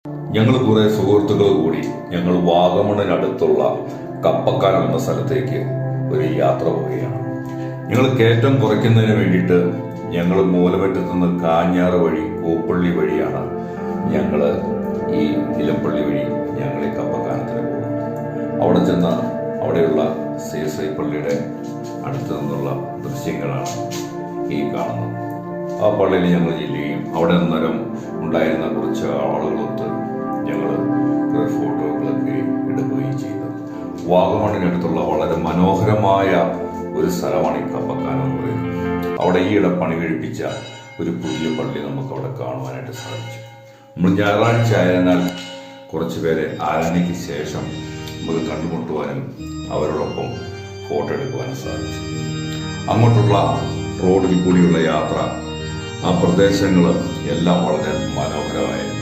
ഞങ്ങൾ കുറെ സുഹൃത്തുക്കൾ കൂടി ഞങ്ങൾ വാഗമണിനടുത്തുള്ള കപ്പക്കാനം എന്ന സ്ഥലത്തേക്ക് ഒരു യാത്ര പോവുകയാണ്. ഞങ്ങൾ കയറ്റം കുറയ്ക്കുന്നതിന് വേണ്ടിയിട്ട് ഞങ്ങൾ മൂലമറ്റത്തു നിന്ന് കാഞ്ഞാറ് വഴി പൂപ്പള്ളി വഴിയാണ് ഞങ്ങൾ ഈ ഇലപ്പള്ളി വഴി ഞങ്ങൾ ഈ കപ്പക്കാനത്തിന് പോകും. അവിടെ ചെന്ന് അവിടെയുള്ള CSI പള്ളിയുടെ അടുത്ത് നിന്നുള്ള ദൃശ്യങ്ങളാണ് ഈ കാണുന്നത്. ആ പള്ളിയിൽ ഞങ്ങൾ ചെല്ലുകയും അവിടെ അന്നേരം ഉണ്ടായിരുന്ന കുറച്ച് ആളുകളൊത്ത് ഞങ്ങൾ ഫോട്ടോകളൊക്കെ എടുക്കുകയും ചെയ്തു. വാഗമണിനടുത്തുള്ള വളരെ മനോഹരമായ ഒരു സ്ഥലമാണ് ഈ കപ്പക്കാനം എന്ന് പറയുന്നത്. അവിടെ ഈയിടെ പണി കഴിപ്പിച്ച ഒരു പുതിയ പള്ളി നമുക്ക് അവിടെ കാണുവാനായിട്ട് സാധിച്ചു. നമ്മൾ ഞായറാഴ്ച ആയതിനാൽ കുറച്ച് പേരെ ആരാധനയ്ക്ക് ശേഷം നമുക്ക് കണ്ടുമുട്ടുവാനും അവരോടൊപ്പം ഫോട്ടോ എടുക്കുവാനും സാധിച്ചു. അങ്ങോട്ടുള്ള റോഡിൽ കൂടിയുള്ള യാത്ര, ആ പ്രദേശങ്ങൾ എല്ലാം വളരെ മനോഹരമായിരുന്നു.